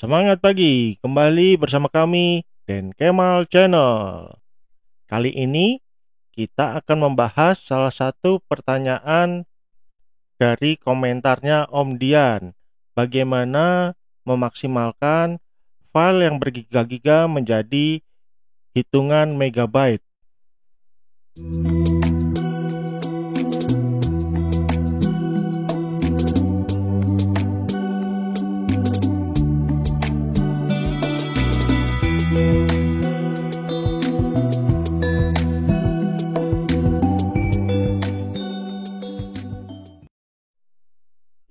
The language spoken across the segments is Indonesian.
Semangat pagi, kembali bersama kami Dan Kemal Channel. Kali ini kita akan membahas salah satu pertanyaan dari komentarnya Om Dian. Bagaimana memaksimalkan file yang bergiga-giga menjadi hitungan megabyte.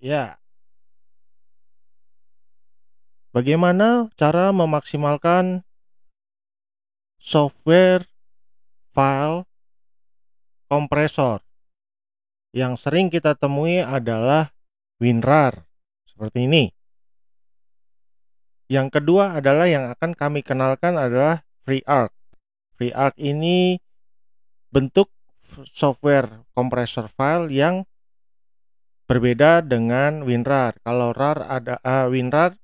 Ya, bagaimana cara memaksimalkan software file kompresor? Yang sering kita temui adalah WinRAR, seperti ini. Yang kedua adalah yang akan kami kenalkan adalah FreeArc. FreeArc ini bentuk software kompresor file yang berbeda dengan WinRAR. Kalau WinRAR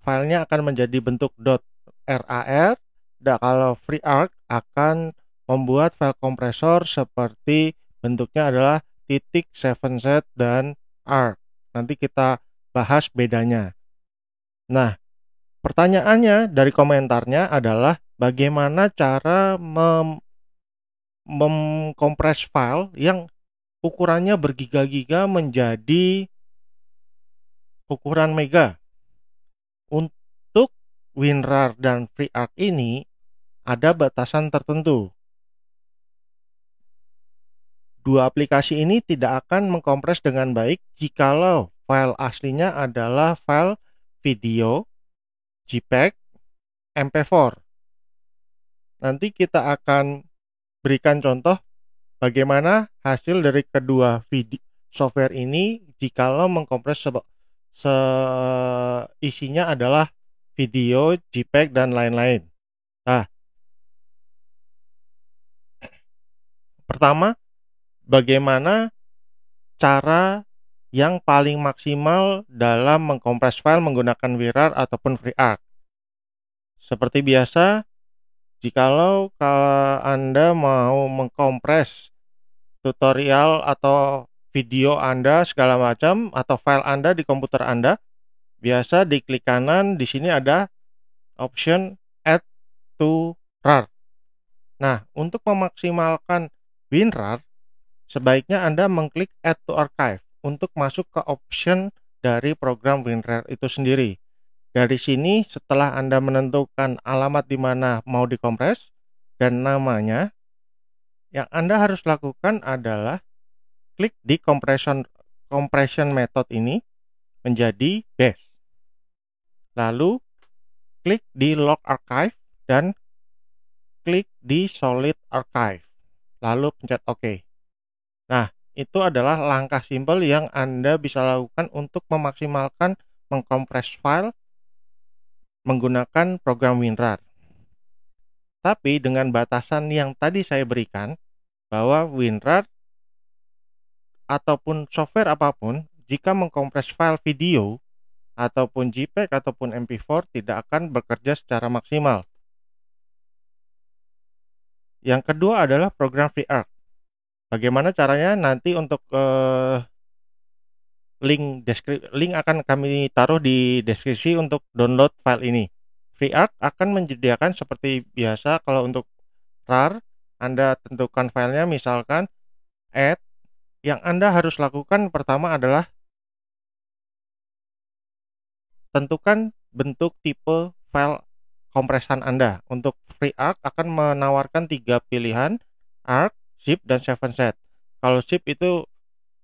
filenya akan menjadi bentuk .rar, dan kalau FreeArc akan membuat file kompresor seperti bentuknya adalah titik, 7Z, dan arc. Nanti kita bahas bedanya. Nah, pertanyaannya dari komentarnya adalah bagaimana cara mengkompres file yang ukurannya bergiga-giga menjadi ukuran mega. Untuk WinRAR dan FreeArc ini ada batasan tertentu. Dua aplikasi ini tidak akan mengkompres dengan baik jikalau file aslinya adalah file video, JPEG, MP4. Nanti kita akan berikan contoh bagaimana hasil dari kedua software ini jikalau mengkompres isinya adalah video, JPEG, dan lain-lain. Nah, pertama, bagaimana cara yang paling maksimal dalam mengkompres file menggunakan WinRAR ataupun FreeArc. Seperti biasa, jikalau Anda mau mengkompres tutorial atau video Anda segala macam atau file Anda di komputer Anda, biasa di klik kanan di sini ada option add to RAR. Nah, untuk memaksimalkan WinRAR, sebaiknya Anda mengklik add to archive untuk masuk ke option dari program WinRAR itu sendiri. Dari sini, setelah Anda menentukan alamat di mana mau dikompres dan namanya, yang Anda harus lakukan adalah klik di compression method ini menjadi base. Lalu klik di log archive dan klik di solid archive. Lalu pencet OK. Nah, itu adalah langkah simpel yang Anda bisa lakukan untuk memaksimalkan mengkompres file menggunakan program WinRAR. Tapi dengan batasan yang tadi saya berikan, bahwa WinRAR ataupun software apapun, jika mengkompres file video ataupun JPEG ataupun MP4 tidak akan bekerja secara maksimal. Yang kedua adalah program FreeArc. Bagaimana caranya? Nanti untuk link akan kami taruh di deskripsi untuk download file ini. FreeArc akan menyediakan seperti biasa. Kalau untuk RAR, Anda tentukan filenya, misalkan add. Yang Anda harus lakukan pertama adalah tentukan bentuk tipe file kompresan Anda. Untuk FreeArc akan menawarkan 3 pilihan, ARC, zip, dan 7Z. Kalau zip itu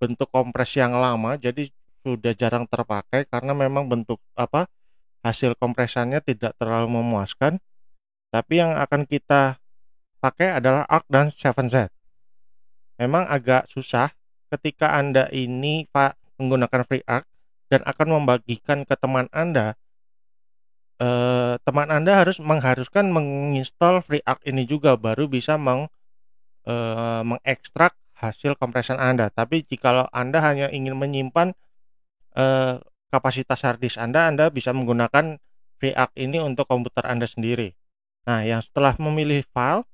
bentuk kompres yang lama, jadi sudah jarang terpakai karena memang bentuk hasil kompresannya tidak terlalu memuaskan. Tapi yang akan kita pakai adalah ARC dan 7Z. Memang agak susah ketika Anda ini menggunakan FreeArc dan akan membagikan ke teman Anda. Teman Anda mengharuskan menginstal FreeArc ini juga baru bisa mengekstrak hasil kompresan Anda. Tapi jikalau Anda hanya ingin menyimpan kapasitas harddisk Anda bisa menggunakan FreeArc ini untuk komputer Anda sendiri. Nah, yang setelah memilih file,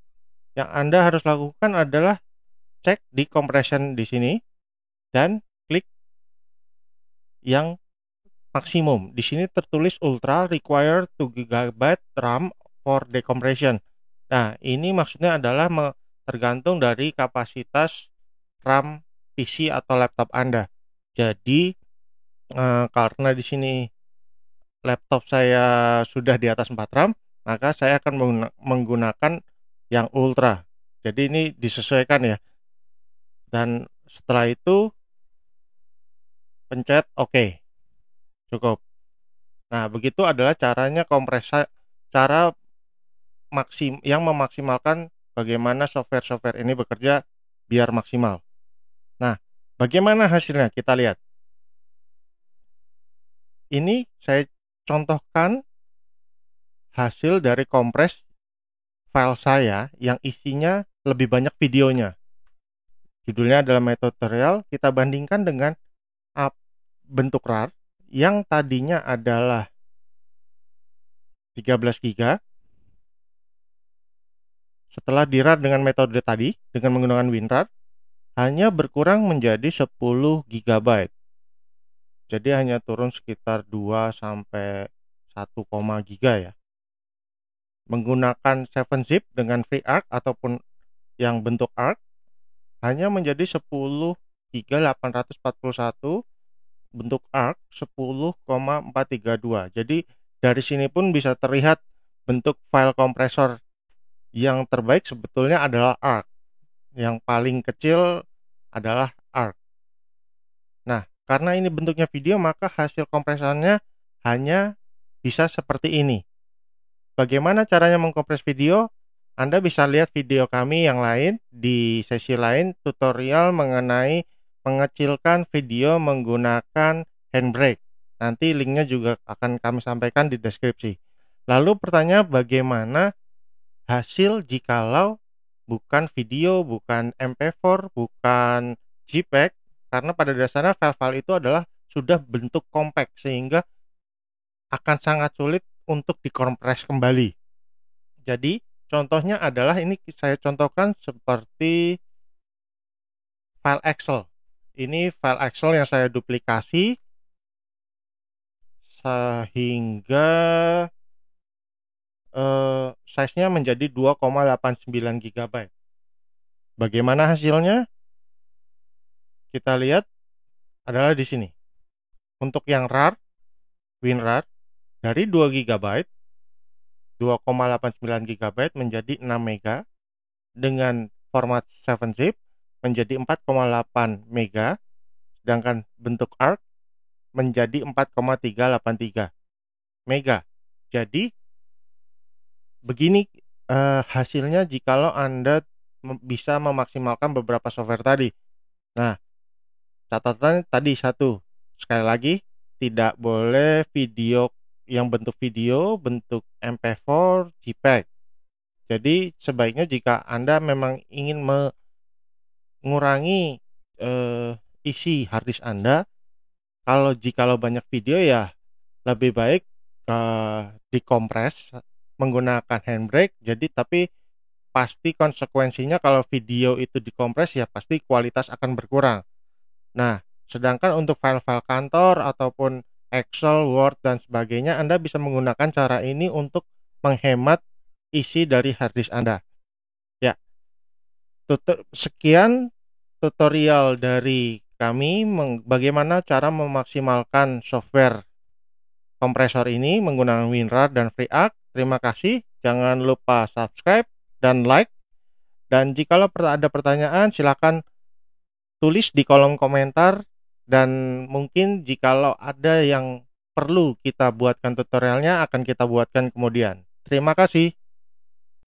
yang Anda harus lakukan adalah cek di compression di sini dan klik yang maksimum. Di sini tertulis Ultra require 2 GB RAM for decompression. Nah, ini maksudnya adalah tergantung dari kapasitas RAM PC atau laptop Anda. Jadi, karena di sini laptop saya sudah di atas 4 RAM, maka saya akan menggunakan yang Ultra. Jadi ini disesuaikan ya. Dan setelah itu pencet OK. Cukup. Nah, begitu adalah caranya cara yang memaksimalkan bagaimana software-software ini bekerja biar maksimal. Nah, bagaimana hasilnya? Kita lihat. Ini saya contohkan hasil dari kompres file saya yang isinya lebih banyak videonya. Judulnya adalah My Tutorial. Kita bandingkan dengan bentuk RAR yang tadinya adalah 13 GB. Setelah di-RAR dengan metode tadi, dengan menggunakan WinRAR, hanya berkurang menjadi 10 GB. Jadi hanya turun sekitar 2 sampai 1, giga ya. Menggunakan 7-zip dengan FreeArc ataupun yang bentuk ARC hanya menjadi 10 GB 841, bentuk ARC 10,432. Jadi dari sini pun bisa terlihat bentuk file kompresor yang terbaik sebetulnya adalah ARC. Yang paling kecil adalah ARC. Nah, karena ini bentuknya video, maka hasil kompresornya hanya bisa seperti ini. Bagaimana caranya mengkompres video? Anda bisa lihat video kami yang lain di sesi lain, tutorial mengenai mengecilkan video menggunakan handbrake. Nanti linknya juga akan kami sampaikan di deskripsi. Lalu pertanyaan, bagaimana hasil jikalau bukan video, bukan MP4, bukan JPEG? Karena pada dasarnya file-file itu adalah sudah bentuk compact sehingga akan sangat sulit untuk dikompres kembali. Jadi contohnya adalah ini saya contohkan seperti file Excel. Ini file Excel yang saya duplikasi sehingga size-nya menjadi 2,89 GB. Bagaimana hasilnya? Kita lihat adalah di sini. Untuk yang RAR, WinRAR, dari 2 GB, 2,89 GB menjadi 6 MB, dengan format 7-zip menjadi 4,8 MB, sedangkan bentuk ARC menjadi 4,383 MB. Jadi begini hasilnya jikalau Anda bisa memaksimalkan beberapa software tadi. Nah, catatan tadi satu, sekali lagi tidak boleh video yang bentuk video, bentuk MP4, JPEG. Jadi sebaiknya jika Anda memang ingin mengurangi isi harddisk Anda, jikalau banyak video ya lebih baik dikompres menggunakan handbrake. Jadi tapi pasti konsekuensinya kalau video itu dikompres ya pasti kualitas akan berkurang. Nah, sedangkan untuk file-file kantor ataupun Excel, Word, dan sebagainya, Anda bisa menggunakan cara ini untuk menghemat isi dari harddisk Anda. Ya, sekian tutorial dari kami bagaimana cara memaksimalkan software kompresor ini menggunakan WinRAR dan FreeArc. Terima kasih, jangan lupa subscribe dan like. Dan jikalau ada pertanyaan, silakan tulis di kolom komentar. Dan mungkin jikalau ada yang perlu kita buatkan tutorialnya, akan kita buatkan kemudian. Terima kasih.